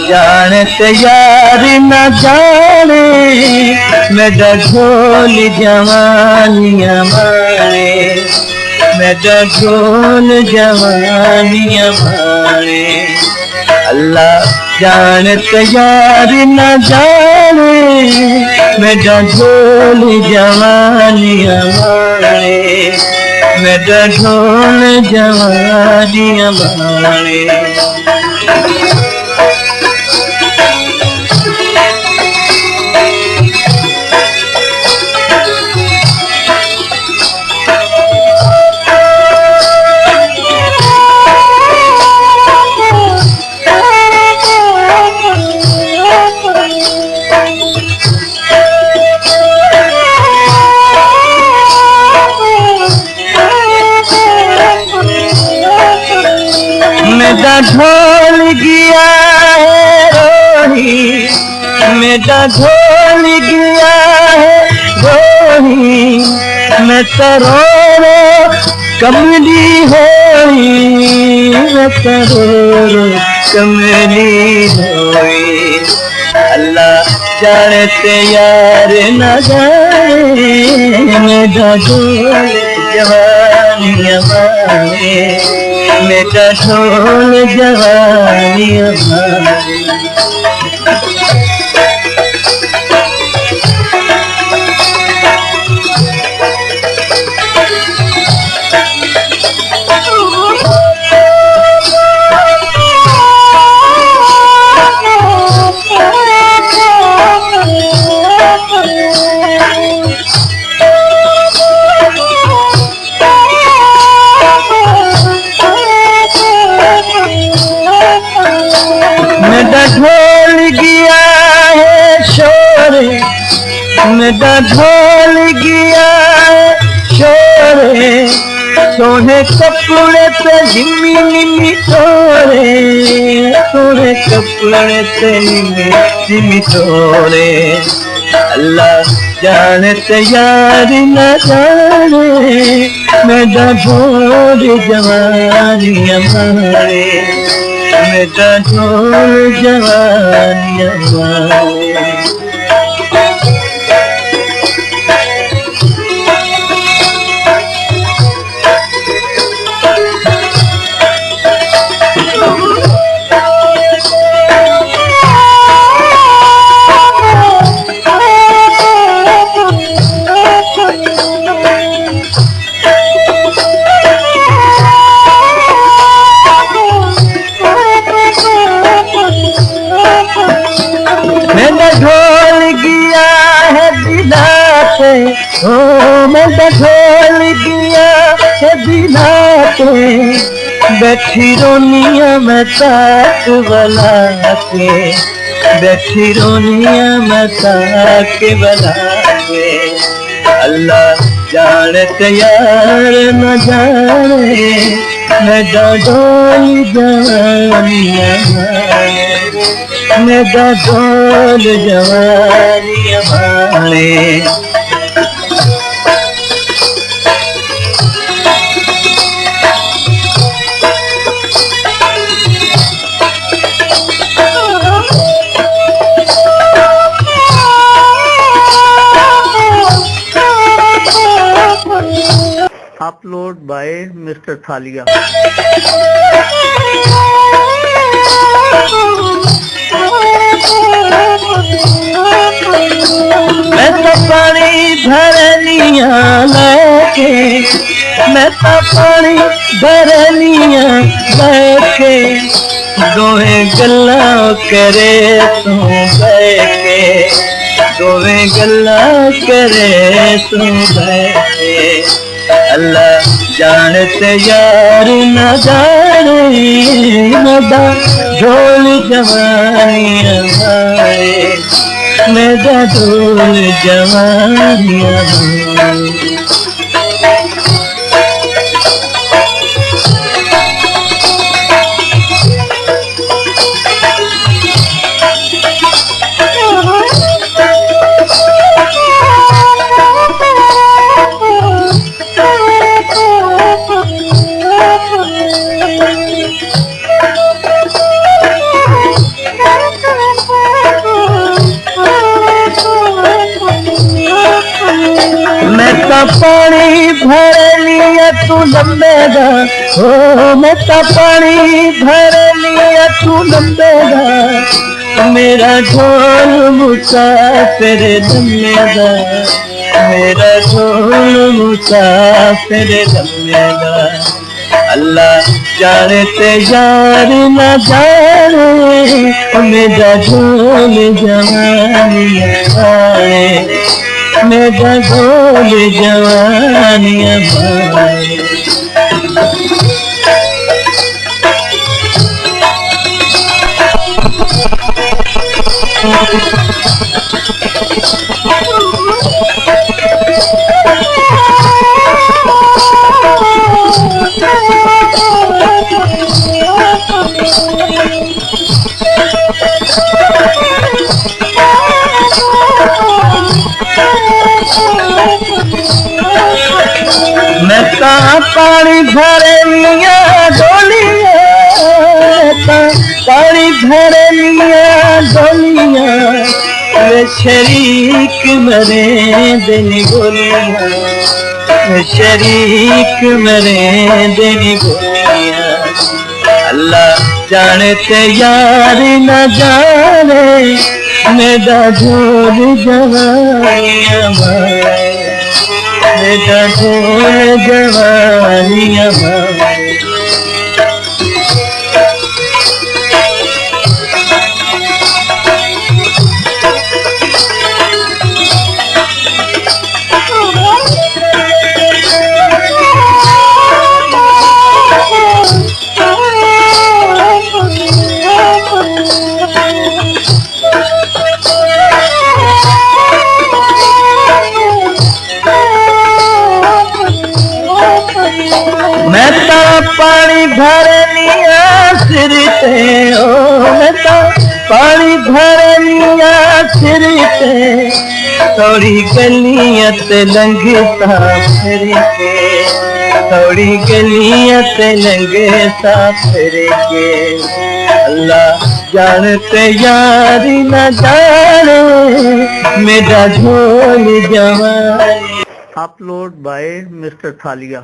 जानते यार न जाने मेरा ढोल जवानियां मारे, मेरा ढोल जवानियां मारे। अल्लाह जानते यार न जाने मेरा ढोल जवानियां मारे, मेरा ढोल जवानियां मारे। मेरा ढोल गया है रोही, मेरा ढोल गया है रोही, मैं तरोरो कमली होई, मैं तरोरो कमली होई। अल्लाह जानते यार न जाने मेरा ढोल जवानियां मारे, मेरा ढोल जवानियां मारे। मेरा ढोल गया है शोरे, मेरा ढोल गया है शोरे, सोने कपड़े पे निमी निमी तोरे, सोने कपड़े पे निमी निमी तोरे। अल्लाह जानते यार न जाने मेरा ढोल जवानियां मारे, मेरा ढोल जवानियां मारे। मेरा ढोल गया है दिला पे, ओ मेरा ढोल गया है दिला पे, बैठी रोनिया मैं ताक बला के, बैठी रोनिया मैं ताक बला के। अल्लाह जानते यार न जाने मेरा ढोल जवानियां मारे, मेरा ढोल जवानियां मारे। अपलोड बाय मिस्टर थालिया। मैं तो पानी भरनिया लेके, मैं तो पानी भरनिया लेके, दोहे गल्ला करे तू बैके, दोहे गल्ला करे तू बैके। अल्लाह जानते यार न जाने मेरा ढोल जवानियां मारे, मेरा ढोल जवानियां मारे। लिया तू लंबेगा हो मैं तो पानी भर लिया तू लंबेगा मेरा ढोल मुसाफिर लंबेगा मेरा ढोल मुसाफिर लंबेगा अल्लाह जाने ते यार न जाने मेरा ढोल जवानियां बाए मेरा ढोल जवानियां बाए मैं कहाँ पानी भरे लिया डोलिया पानी भरे लिया डोलिया वे शरीक मरे दिन गोलियां वे शरीक मरे दिन गोलियां अल्लाह जाने ते यार न जाने मेरा ढोल जवानियां बाए मेरा ढोल जवानियां बाए मैं तो पानी भर लिया सिर पे ओ मैं तो पानी भर लिया सिर पे थोड़ी गलियां ते लंघता फिर के थोड़ी गलियां ते लंघता फिर के अल्लाह जानते यार न जाने मेरा ढोल जवानी अपलोड बाय मिस्टर थालिया।